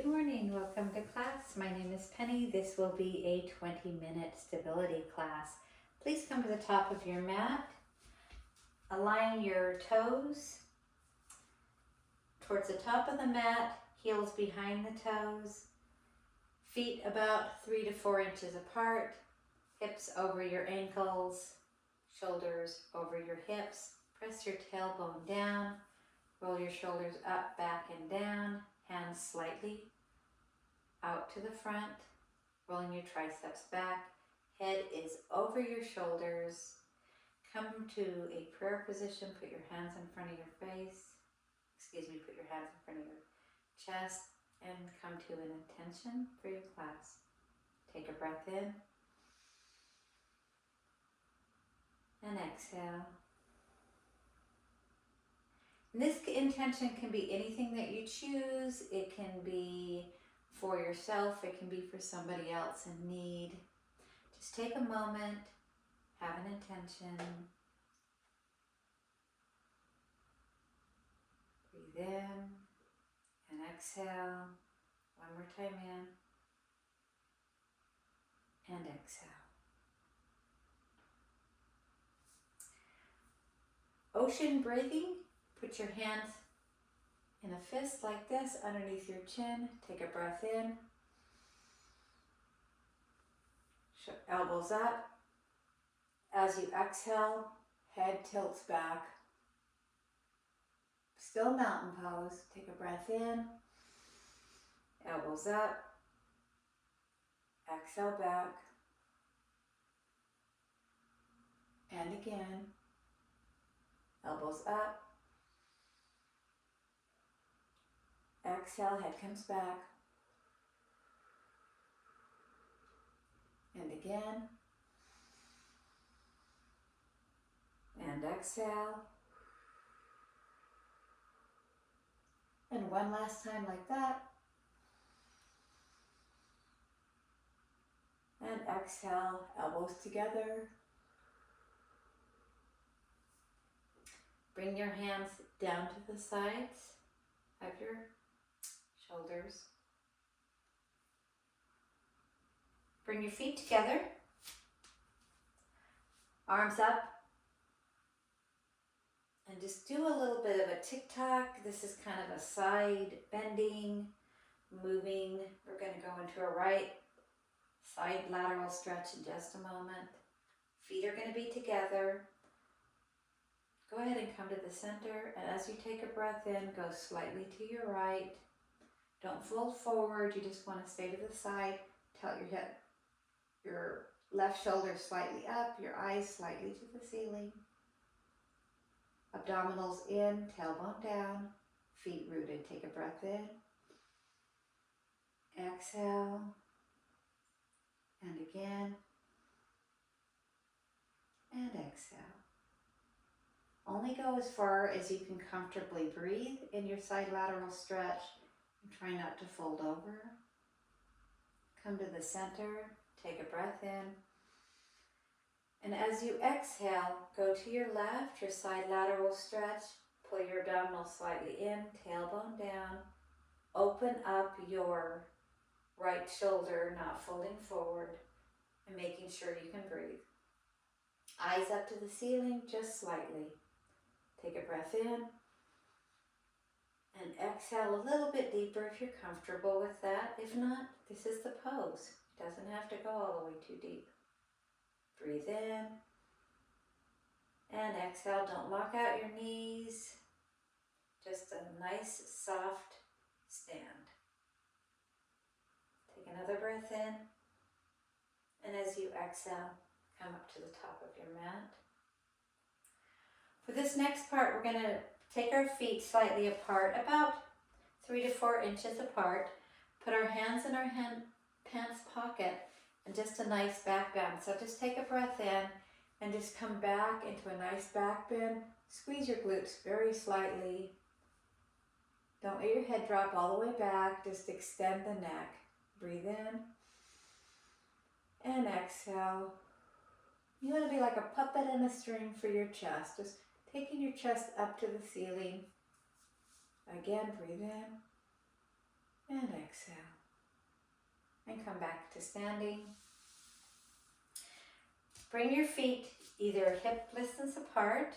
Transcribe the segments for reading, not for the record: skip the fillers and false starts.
Good morning, welcome to class. My name is Penny. This will be a 20-minute stability class. Please come to the top of your mat. Align your toes towards the top of the mat, heels behind the toes, feet about 3 to 4 inches apart, hips over your ankles, shoulders over your hips. Press your tailbone down, roll your shoulders up, back, and down, hands slightly out to the front, rolling your triceps back, head is over your shoulders. Come to a prayer position, put your hands in front of your face, put your hands in front of your chest, and come to an intention for your class. Take a breath in, and exhale. And this intention can be anything that you choose. It can be for yourself, it can be for somebody else in need. Just take a moment, have an intention. Breathe in and exhale. One more time in and exhale. Ocean breathing. Put your hands in a fist like this underneath your chin. Take a breath in. Elbows up. As you exhale, head tilts back. Still mountain pose. Take a breath in. Elbows up. Exhale back. And again. Elbows up. Exhale, head comes back. And again. And exhale. And one last time like that. And exhale, elbows together. Bring your hands down to the sides of your shoulders. Bring your feet together. Arms up. And just do a little bit of a tick-tock. This is kind of a side bending, moving. We're going to go into a right side lateral stretch in just a moment. Feet are going to be together. Go ahead and come to the center, and as you take a breath in, go slightly to your right. Don't fold forward, you just want to stay to the side. Tilt your hip, your left shoulder slightly up, your eyes slightly to the ceiling. Abdominals in, tailbone down, feet rooted. Take a breath in. Exhale. And again. And exhale. Only go as far as you can comfortably breathe in your side lateral stretch. And try not to fold over. Come to the center. Take a breath in. And as you exhale, go to your left, your side lateral stretch. Pull your abdominals slightly in, tailbone down. Open up your right shoulder, not folding forward, and making sure you can breathe. Eyes up to the ceiling, just slightly. Take a breath in. And exhale a little bit deeper if you're comfortable with that. If not, this is the pose. It doesn't have to go all the way too deep. Breathe in. And exhale. Don't lock out your knees. Just a nice, soft stand. Take another breath in. And as you exhale, come up to the top of your mat. For this next part, we're going to take our feet slightly apart, about 3 to 4 inches apart. Put our hands in our pants pocket and just a nice back bend. So just take a breath in and just come back into a nice back bend. Squeeze your glutes very slightly. Don't let your head drop all the way back. Just extend the neck. Breathe in and exhale. You want to be like a puppet in a string for your chest. Just taking your chest up to the ceiling. Again, breathe in And exhale. And come back to standing. Bring your feet either hip distance apart,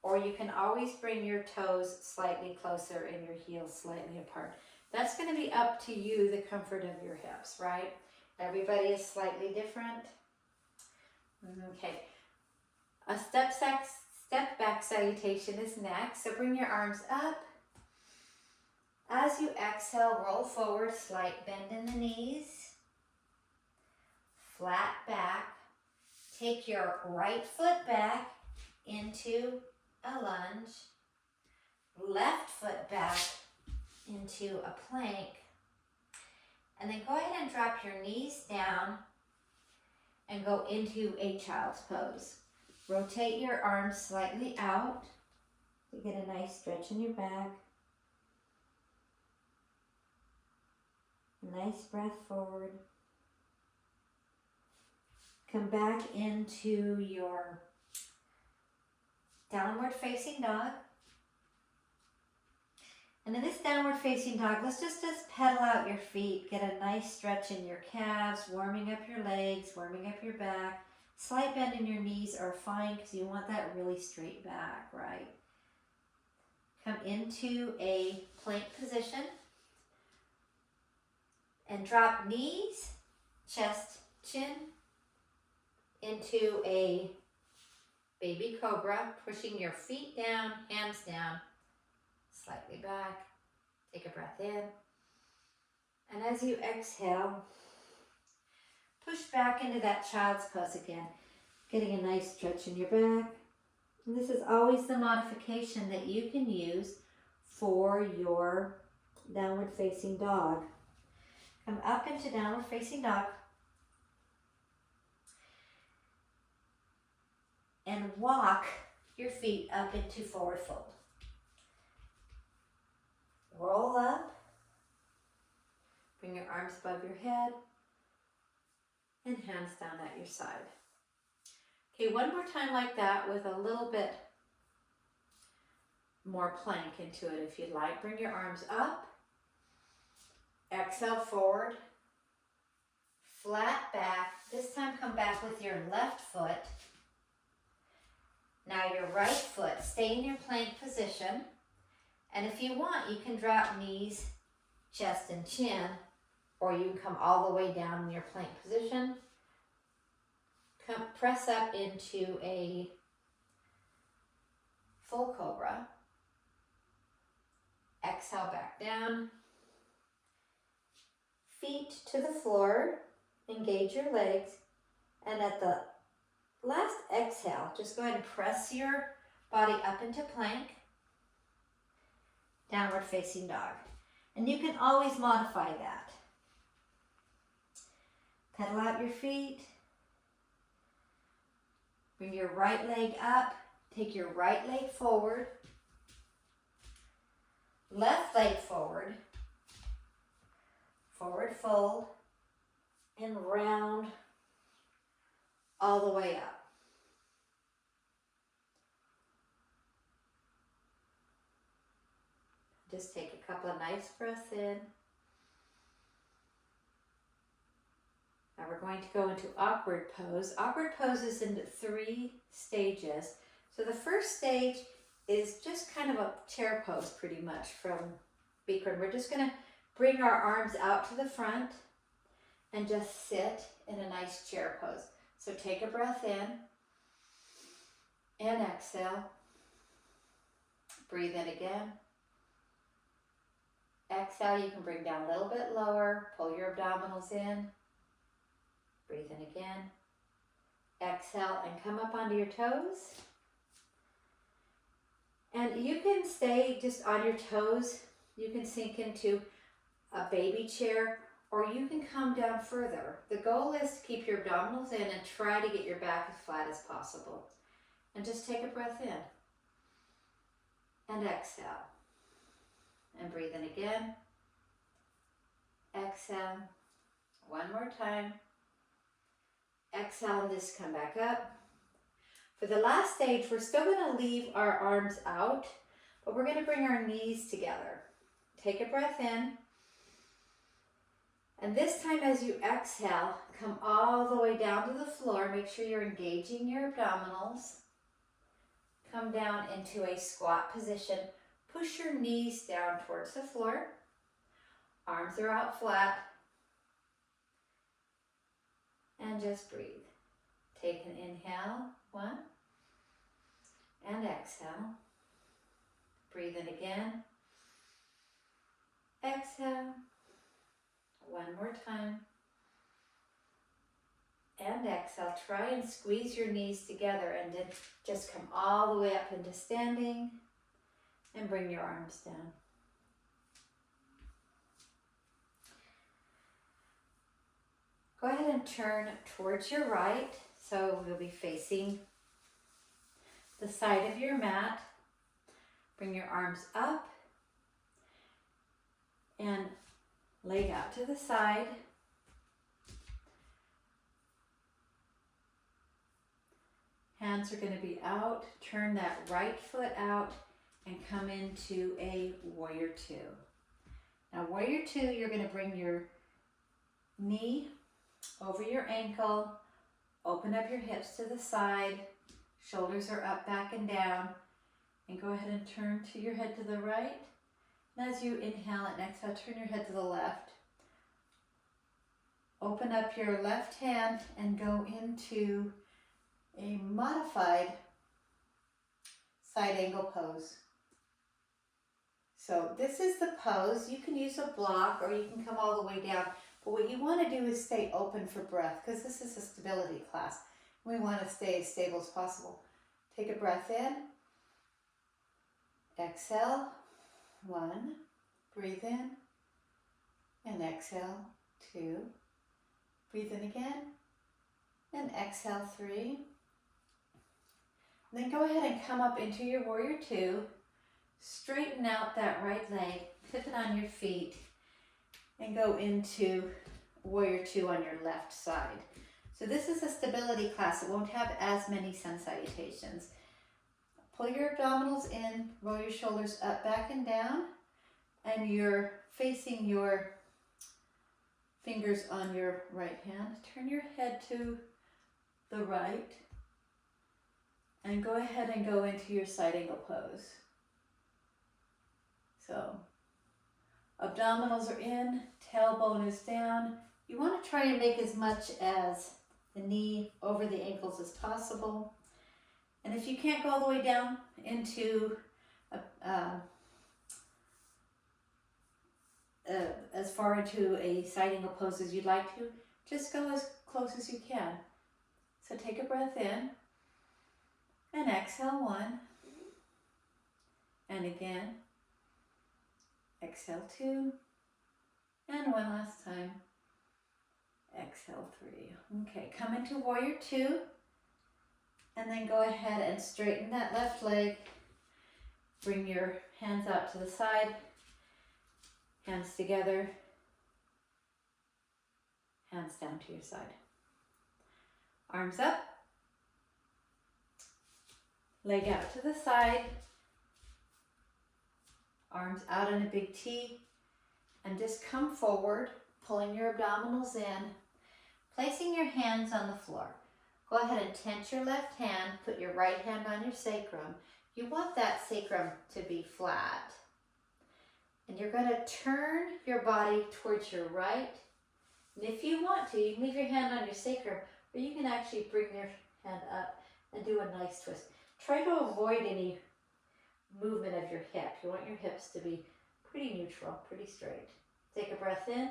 or you can always bring your toes slightly closer and your heels slightly apart. That's going to be up to you, the comfort of your hips, right? Everybody is slightly different. Okay. A step back salutation is next. So bring your arms up. As you exhale, roll forward, slight bend in the knees. Flat back. Take your right foot back into a lunge. Left foot back into a plank. And then go ahead and drop your knees down and go into a child's pose. Rotate your arms slightly out to get a nice stretch in your back. A nice breath forward. Come back into your downward facing dog. And in this downward facing dog, let's just pedal out your feet. Get a nice stretch in your calves, warming up your legs, warming up your back. Slight bend in your knees are fine because you want that really straight back, right? Come into a plank position. And drop knees, chest, chin, into a baby cobra, pushing your feet down, hands down, slightly back. Take a breath in. And as you exhale, push back into that child's pose again, getting a nice stretch in your back. And this is always the modification that you can use for your downward facing dog. Come up into downward facing dog. And walk your feet up into forward fold. Roll up. Bring your arms above your head. And hands down at your side. Okay, one more time like that with a little bit more plank into it if you'd like. Bring your arms up. Exhale forward. Flat back. This time come back with your left foot. Now your right foot, stay in your plank position. And if you want, you can drop knees, chest, and chin, or you can come all the way down in your plank position. Come, press up into a full cobra. Exhale back down. Feet to the floor. Engage your legs. And at the last exhale, just go ahead and press your body up into plank. Downward facing dog. And you can always modify that. Pedal out your feet. Bring your right leg up. Take your right leg forward. Left leg forward. Forward fold. And round all the way up. Just take a couple of nice breaths in. Now we're going to go into awkward pose. Awkward pose is in 3 stages. So the first stage is just kind of a chair pose pretty much from Bikram. We're just going to bring our arms out to the front and just sit in a nice chair pose. So take a breath in and exhale. Breathe in again. Exhale, you can bring down a little bit lower. Pull your abdominals in. Breathe in again. Exhale and come up onto your toes. And you can stay just on your toes. You can sink into a baby chair, or you can come down further. The goal is to keep your abdominals in and try to get your back as flat as possible. And just take a breath in. And exhale. And breathe in again. Exhale. One more time. Exhale and just come back up. For the last stage, we're still going to leave our arms out, but we're going to bring our knees together. Take a breath in. And this time as you exhale, come all the way down to the floor. Make sure you're engaging your abdominals. Come down into a squat position. Push your knees down towards the floor. Arms are out flat. And just breathe. Take an inhale, 1. And exhale. Breathe in again. Exhale. 1 more time. And exhale. Try and squeeze your knees together and then just come all the way up into standing and bring your arms down. Go ahead and turn towards your right. So we'll be facing the side of your mat. Bring your arms up and leg out to the side. Hands are going to be out. Turn that right foot out and come into a warrior 2. Now warrior 2, you're going to bring your knee over your ankle. Open up your hips to the side. Shoulders are up, back, and down. And go ahead and turn to your head to the right. And as you inhale and exhale, turn your head to the left. Open up your left hand and go into a modified side angle pose. So this is the pose. You can use a block or you can come all the way down. But what you want to do is stay open for breath because this is a stability class. We want to stay as stable as possible. Take a breath in. Exhale. 1. Breathe in. And exhale. 2. Breathe in again. And exhale. 3. And then go ahead and come up into your warrior 2. Straighten out that right leg. Pivot on your feet. And go into warrior 2 on your left side. So this is a stability class. It won't have as many sun salutations. Pull your abdominals in, roll your shoulders up, back, and down. And you're facing your fingers on your right hand. Turn your head to the right. And go ahead and go into your side angle pose. So abdominals are in, tailbone is down. You want to try and make as much as the knee over the ankles as possible. And if you can't go all the way down into as far into a side angle pose as you'd like to, just go as close as you can. So take a breath in and exhale 1. And again. Exhale 2. And 1 last time. Exhale 3. Okay, come into warrior 2. And then go ahead and straighten that left leg. Bring your hands out to the side. Hands together. Hands down to your side. Arms up. Leg out to the side. Arms out in a big T. And just come forward, pulling your abdominals in. Placing your hands on the floor. Go ahead and tense your left hand. Put your right hand on your sacrum. You want that sacrum to be flat. And you're going to turn your body towards your right. And if you want to, you can leave your hand on your sacrum, or you can actually bring your hand up and do a nice twist. Try to avoid any movement of your hip. You want your hips to be pretty neutral, pretty straight. Take a breath in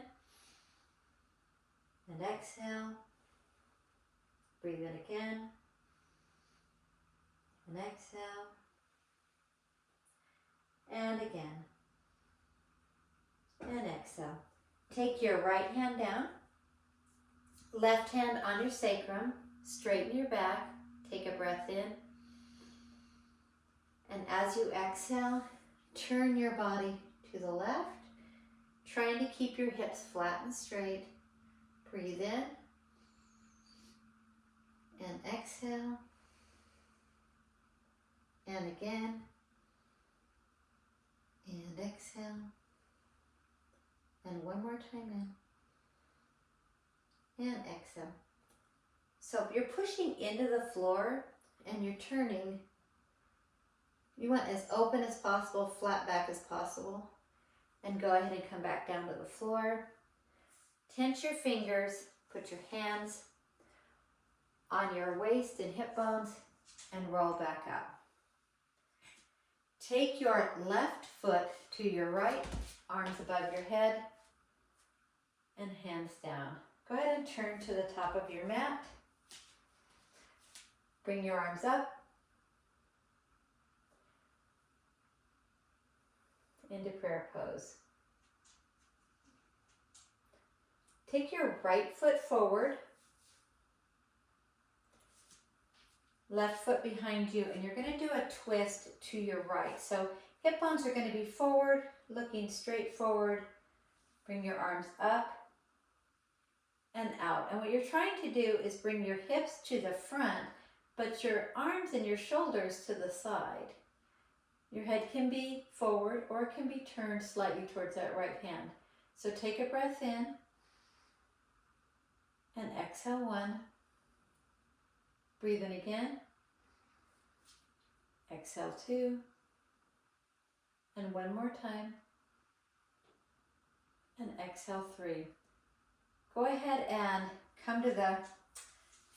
and exhale. Breathe in again and exhale and again and exhale. Take your right hand down, left hand on your sacrum, straighten your back, take a breath in, and as you exhale, turn your body to the left, trying to keep your hips flat and straight. Breathe in and exhale, and again, and exhale, and one more time in, and exhale. So if you're pushing into the floor and you're turning, you want as open as possible, flat back as possible, and go ahead and come back down to the floor. Tense your fingers, put your hands on your waist and hip bones, and roll back up. Take your left foot to your right, arms above your head, and hands down. Go ahead and turn to the top of your mat. Bring your arms up into prayer pose. Take your right foot forward, left foot behind you, and you're going to do a twist to your right. So hip bones are going to be forward, looking straight forward. Bring your arms up and out. And what you're trying to do is bring your hips to the front, but your arms and your shoulders to the side. Your head can be forward or it can be turned slightly towards that right hand. So take a breath in and exhale 1. Breathe in again. Exhale 2. And 1 more time. And exhale 3. Go ahead and come to the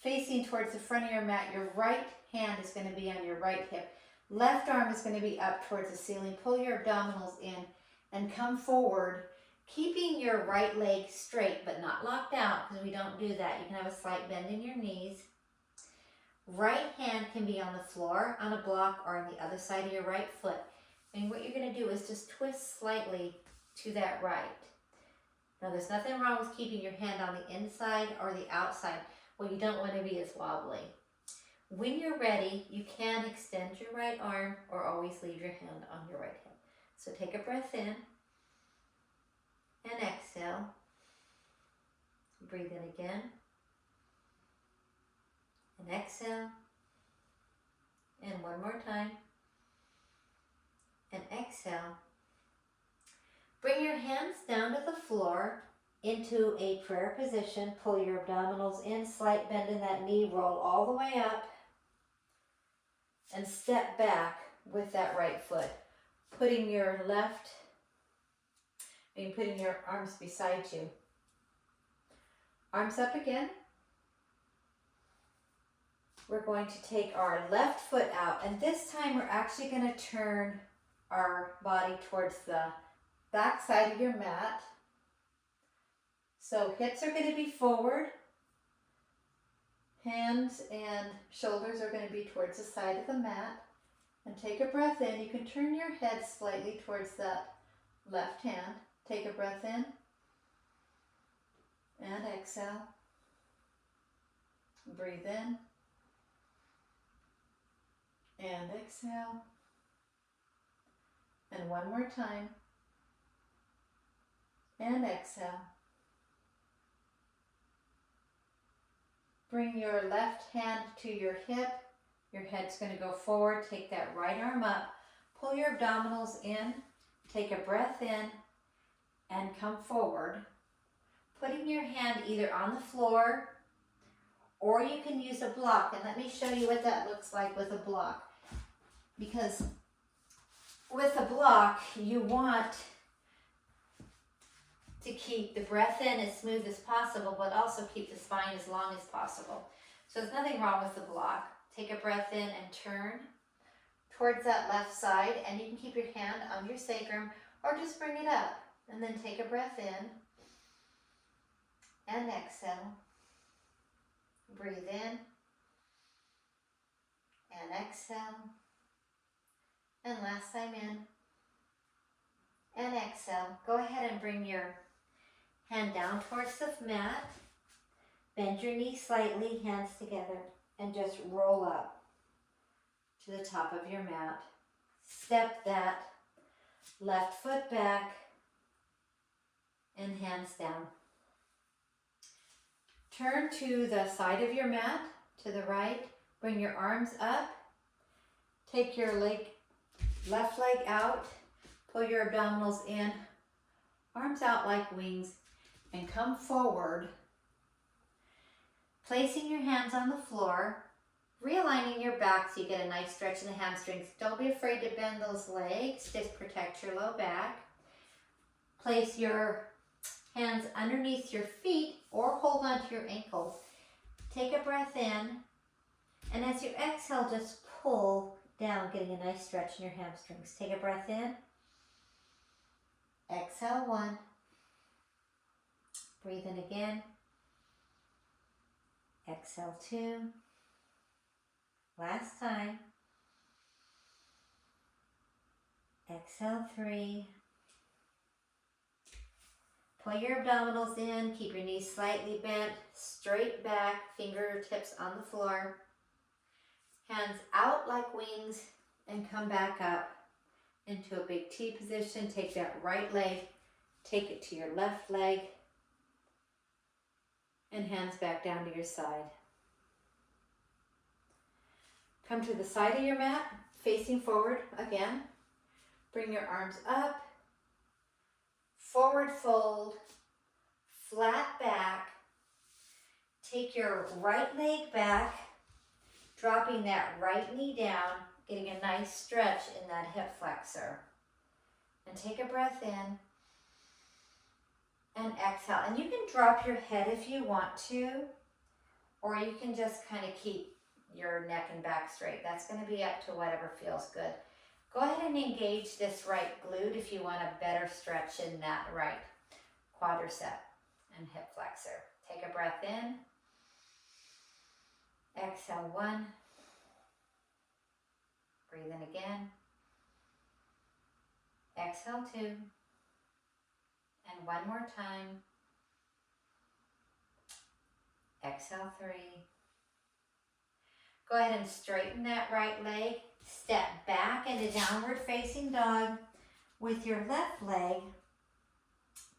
facing towards the front of your mat. Your right hand is going to be on your right hip. Left arm is going to be up towards the ceiling. Pull your abdominals in and come forward, keeping your right leg straight but not locked out, because we don't do that. You can have a slight bend in your knees. Right hand can be on the floor, on a block, or on the other side of your right foot. And what you're going to do is just twist slightly to that right. Now, there's nothing wrong with keeping your hand on the inside or the outside. What you don't want to be is wobbly. When you're ready, you can extend your right arm or always leave your hand on your right hip. So take a breath in and exhale. Breathe in again. And exhale. And 1 more time. And exhale. Bring your hands down to the floor into a prayer position. Pull your abdominals in, slight bend in that knee, roll all the way up, and step back with that right foot. Putting your arms beside you. Arms up again. We're going to take our left foot out, and this time we're actually going to turn our body towards the back side of your mat. So hips are going to be forward. Hands and shoulders are going to be towards the side of the mat. And take a breath in. You can turn your head slightly towards that left hand. Take a breath in. And exhale. Breathe in. And exhale. And 1 more time. And exhale. Bring your left hand to your hip. Your head's going to go forward. Take that right arm up. Pull your abdominals in. Take a breath in and come forward. Putting your hand either on the floor or you can use a block. And let me show you what that looks like with a block. Because with a block, you want to keep the breath in as smooth as possible, but also keep the spine as long as possible. So there's nothing wrong with the block. Take a breath in and turn towards that left side, and you can keep your hand on your sacrum or just bring it up. And then take a breath in and exhale. Breathe in and exhale. And last time in and exhale. Go ahead and bring your hand down towards the mat. Bend your knees slightly, hands together, and just roll up to the top of your mat. Step that left foot back and hands down. Turn to the side of your mat, to the right. Bring your arms up. Take your left leg out. Pull your abdominals in. Arms out like wings. And come forward Placing your hands on the floor, realigning your back so you get a nice stretch in the hamstrings. Don't be afraid to bend those legs, just protect your low back. Place your hands underneath your feet or hold onto your ankles. Take a breath in, and as you exhale, just pull down, getting a nice stretch in your hamstrings. Take a breath in. Exhale, 1. Breathe in again. Exhale, 2. Last time. Exhale, 3. Pull your abdominals in, keep your knees slightly bent, straight back, fingertips on the floor. Hands out like wings and come back up into a big T position. Take that right leg, take it to your left leg, and hands back down to your side. Come to the side of your mat, facing forward again. Bring your arms up, forward fold, flat back. Take your right leg back, dropping that right knee down, getting a nice stretch in that hip flexor. And take a breath in and exhale. And you can drop your head if you want to, or you can just kind of keep your neck and back straight. That's going to be up to whatever feels good. Go ahead and engage this right glute if you want a better stretch in that right quadricep and hip flexor. Take a breath in. Exhale, 1. Breathe in again. Exhale, 2. And one more time. Exhale, 3. Go ahead and straighten that right leg. Step back into downward facing dog with your left leg.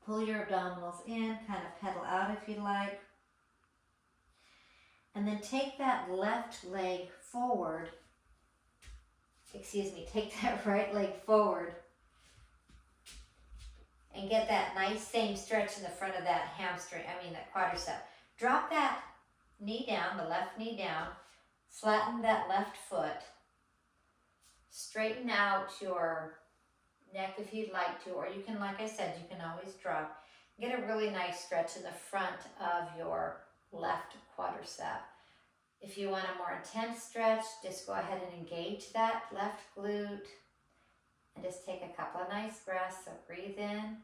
Pull your abdominals in, kind of pedal out if you like. And then take that left leg forward. Take that right leg forward. And get that nice same stretch in the front of that that quadricep. Drop that knee down, the left knee down. Flatten that left foot. Straighten out your neck if you'd like to, or you can, like I said, you can always drop. Get a really nice stretch in the front of your left quadricep. If you want a more intense stretch, just go ahead and engage that left glute and just take a couple of nice breaths. So breathe in,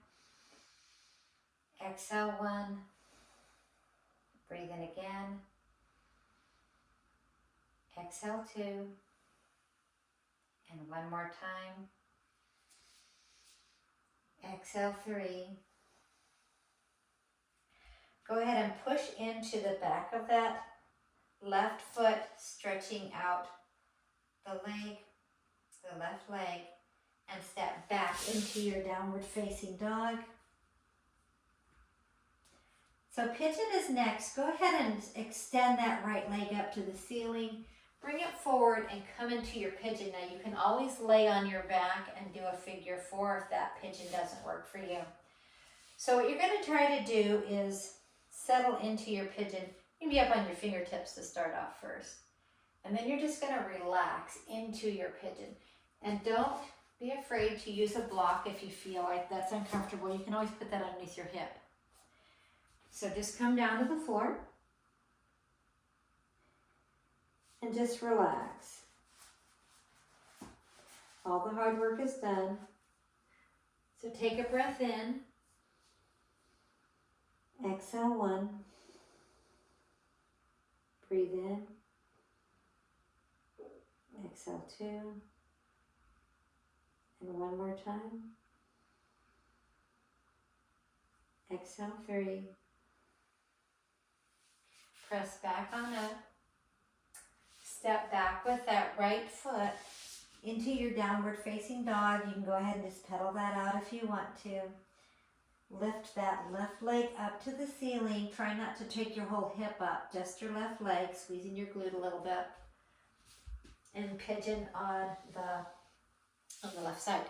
exhale, 1, breathe in again, exhale, 2. And one more time. Exhale, 3. Go ahead and push into the back of that left foot, stretching out the left leg, and step back into your downward facing dog. So pigeon is next. Go ahead and extend that right leg up to the ceiling. Bring it forward and come into your pigeon. Now you can always lay on your back and do a figure 4 if that pigeon doesn't work for you. So what you're going to try to do is settle into your pigeon. You can be up on your fingertips to start off first. And then you're just going to relax into your pigeon. And don't be afraid to use a block if you feel like that's uncomfortable. You can always put that underneath your hip. So just come down to the floor. And just relax. All the hard work is done. So take a breath in. Exhale, 1. Breathe in. Exhale, 2. And one more time. Exhale, 3. Press back on up. Step back with that right foot into your downward facing dog. You can go ahead and just pedal that out if you want to. Lift that left leg up to the ceiling. Try not to take your whole hip up, just your left leg, squeezing your glute a little bit. And pigeon on the left side.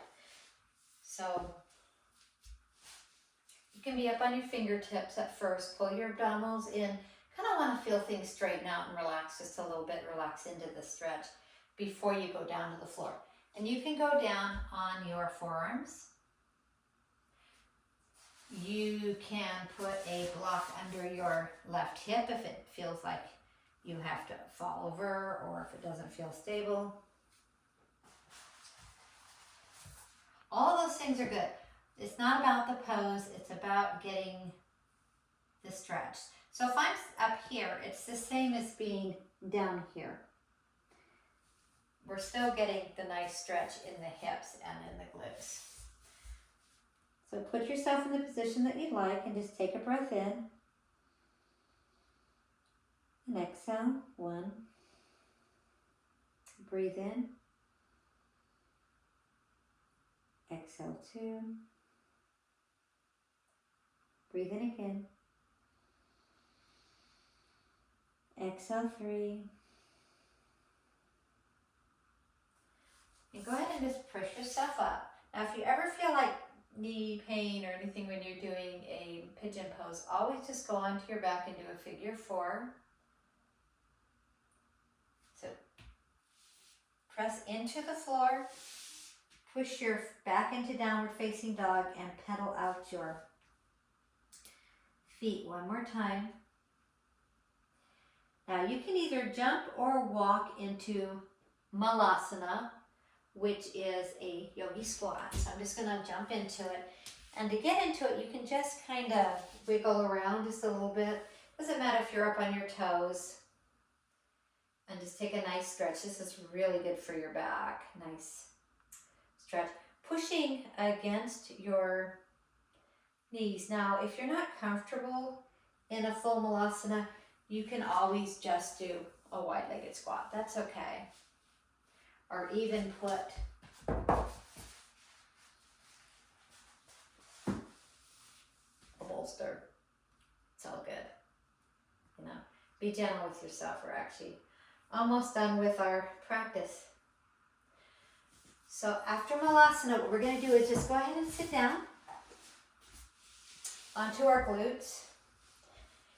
So you can be up on your fingertips at first. Pull your abdominals in. kind of want to feel things straighten out and relax just a little bit, relax into the stretch before you go down to the floor. And you can go down on your forearms. You can put a block under your left hip if it feels like you have to fall over or if it doesn't feel stable. All those things are good. It's not about the pose, it's about getting the stretch. So if I'm up here, it's the same as being down here. We're still getting the nice stretch in the hips and in the glutes. So put yourself in the position that you'd like and just take a breath in. And exhale, 1. Breathe in. Exhale, 2. Breathe in again. Exhale, 3. And go ahead and just push yourself up. Now, if you ever feel like knee pain or anything when you're doing a pigeon pose, always just go onto your back and do a figure 4. So press into the floor, push your back into downward facing dog, and pedal out your feet one more time. Now you can either jump or walk into Malasana, which is a yogi squat. So I'm just going to jump into it. And to get into it, you can just kind of wiggle around just a little bit. Doesn't matter if you're up on your toes. And just take a nice stretch. This is really good for your back. Nice stretch. Pushing against your knees. Now, if you're not comfortable in a full Malasana, you can always just do a wide-legged squat. That's okay. Or even put a bolster. It's all good. You know, be gentle with yourself. We're actually almost done with our practice. So after Malasana, what we're going to do is just go ahead and sit down onto our glutes.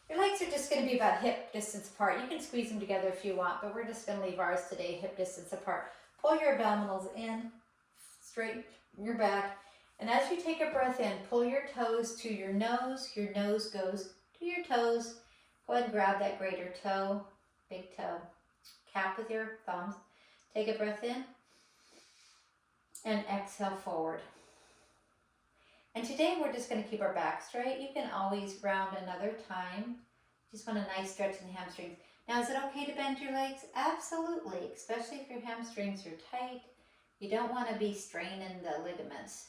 Your legs are just going to be about hip distance apart. You can squeeze them together if you want, but we're just going to leave ours today hip distance apart. Pull your abdominals in, straighten your back, and as you take a breath in, pull your toes to your nose goes to your toes. Go ahead and grab that greater toe, big toe, cap with your thumbs. Take a breath in, and exhale forward. And today we're just going to keep our back straight. You can always round another time. Just want a nice stretch in the hamstrings. Now, is it okay to bend your legs? Absolutely, especially if your hamstrings are tight. You don't want to be straining the ligaments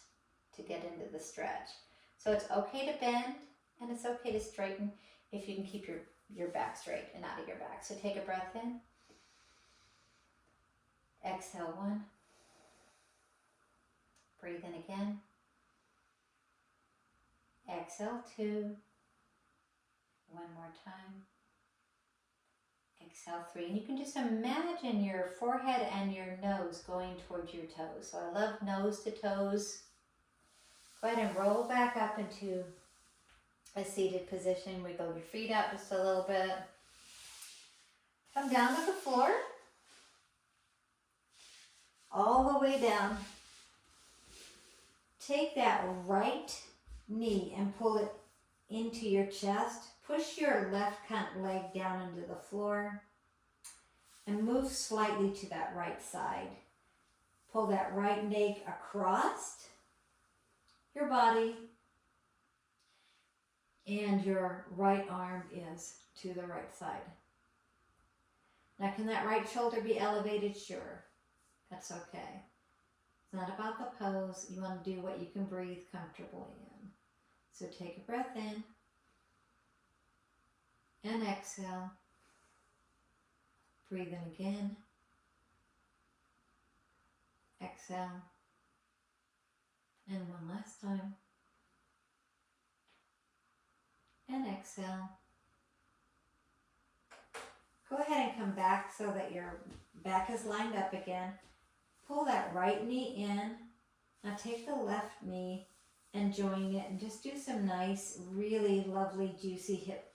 to get into the stretch. So it's okay to bend and it's okay to straighten if you can keep your back straight and out of your back. So take a breath in. Exhale, 1. Breathe in again. Exhale, 2. One more time. Exhale, 3. And you can just imagine your forehead and your nose going towards your toes. So I love nose to toes. Go ahead and roll back up into a seated position. Wiggle your feet out just a little bit. Come down to the floor. All the way down. Take that right knee and pull it into your chest. Push your left leg down into the floor and move slightly to that right side. Pull that right leg across your body and your right arm is to the right side. Now, can that right shoulder be elevated? Sure, that's okay. It's not about the pose. You want to do what you can breathe comfortably in. So take a breath in and exhale. Breathe in again. Exhale. And one last time. And exhale. Go ahead and come back so that your back is lined up again. Pull that right knee in. Now take the left knee and join it and just do some nice, really lovely, juicy hip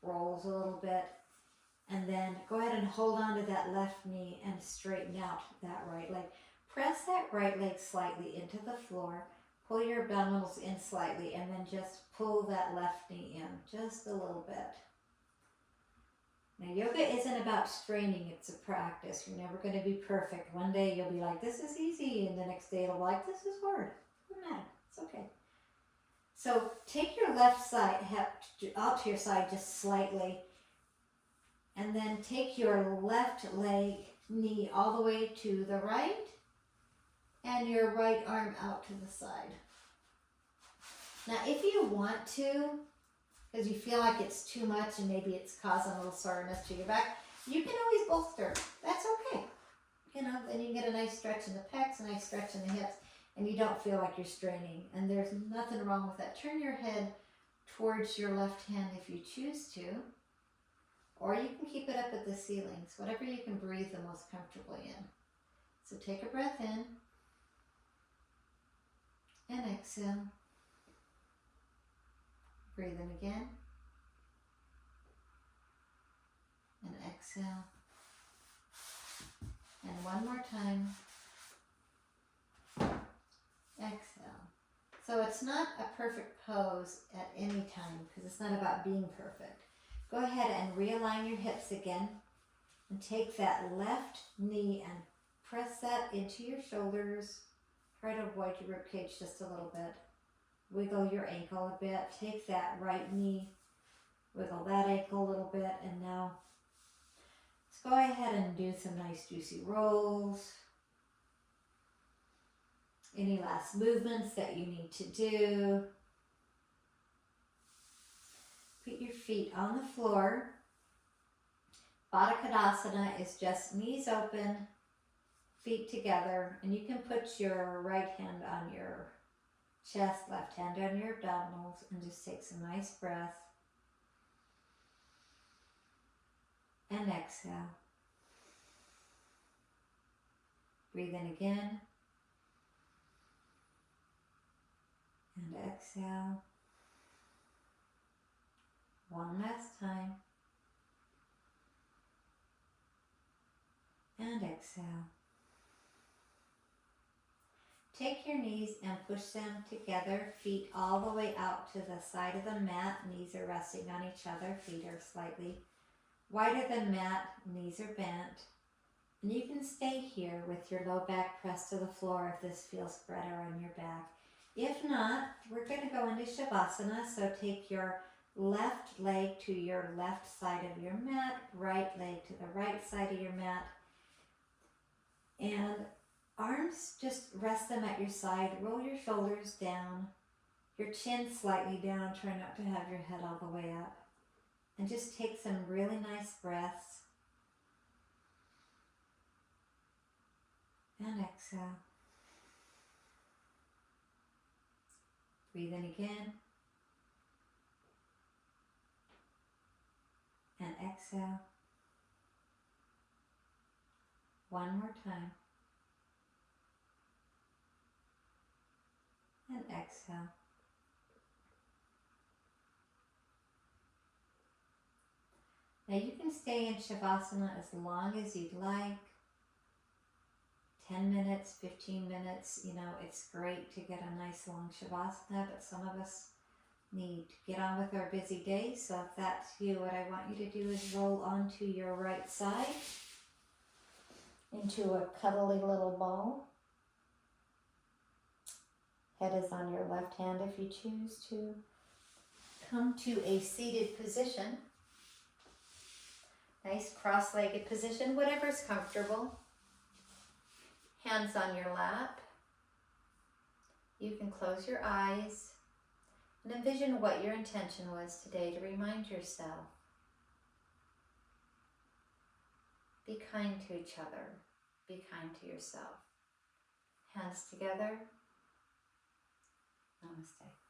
rolls a little bit. And then go ahead and hold on to that left knee and straighten out that right leg. Press that right leg slightly into the floor. Pull your abdominals in slightly and then just pull that left knee in just a little bit. Now, yoga isn't about straining, it's a practice. You're never going to be perfect. One day you'll be like, this is easy, and the next day it'll be like, this is hard. Doesn't matter. It's okay. So take your left side out to your side just slightly, and then take your left leg knee all the way to the right, and your right arm out to the side. Now, if you want to, because you feel like it's too much and maybe it's causing a little soreness to your back, you can always bolster. That's okay. You know, then you can get a nice stretch in the pecs, a nice stretch in the hips, and you don't feel like you're straining. And there's nothing wrong with that. Turn your head towards your left hand if you choose to, or you can keep it up at the ceilings, whatever you can breathe the most comfortably in. So take a breath in and exhale. Breathe in again and exhale. And one more time. Exhale. So it's not a perfect pose at any time because it's not about being perfect. Go ahead and realign your hips again and take that left knee and press that into your shoulders. Try to avoid your ribcage just a little bit. Wiggle your ankle a bit. Take that right knee, wiggle that ankle a little bit, and now let's go ahead and do some nice juicy rolls. Any last movements that you need to do. Put your feet on the floor. Baddha Konasana is just knees open, feet together, and you can put your right hand on your chest, left hand on your abdominals, and just take some nice breath. And exhale. Breathe in again. And exhale. One last time. And exhale. Take your knees and push them together, feet all the way out to the side of the mat. Knees are resting on each other, feet are slightly wider than mat, knees are bent. And you can stay here with your low back pressed to the floor if this feels better on your back. If not, we're going to go into Shavasana, so take your left leg to your left side of your mat, right leg to the right side of your mat, and arms, just rest them at your side. Roll your shoulders down, your chin slightly down. Try not to have your head all the way up. And just take some really nice breaths. And exhale. Breathe in again. And exhale. One more time. And exhale. Now you can stay in Shavasana as long as you'd like. 10 minutes, 15 minutes, you know, it's great to get a nice long Shavasana, but some of us need to get on with our busy day. So if that's you, what I want you to do is roll onto your right side into a cuddly little ball. Head is on your left hand if you choose to. Come to a seated position. Nice cross-legged position, whatever's comfortable. Hands on your lap. You can close your eyes and envision what your intention was today to remind yourself. Be kind to each other. Be kind to yourself. Hands together. Namaste.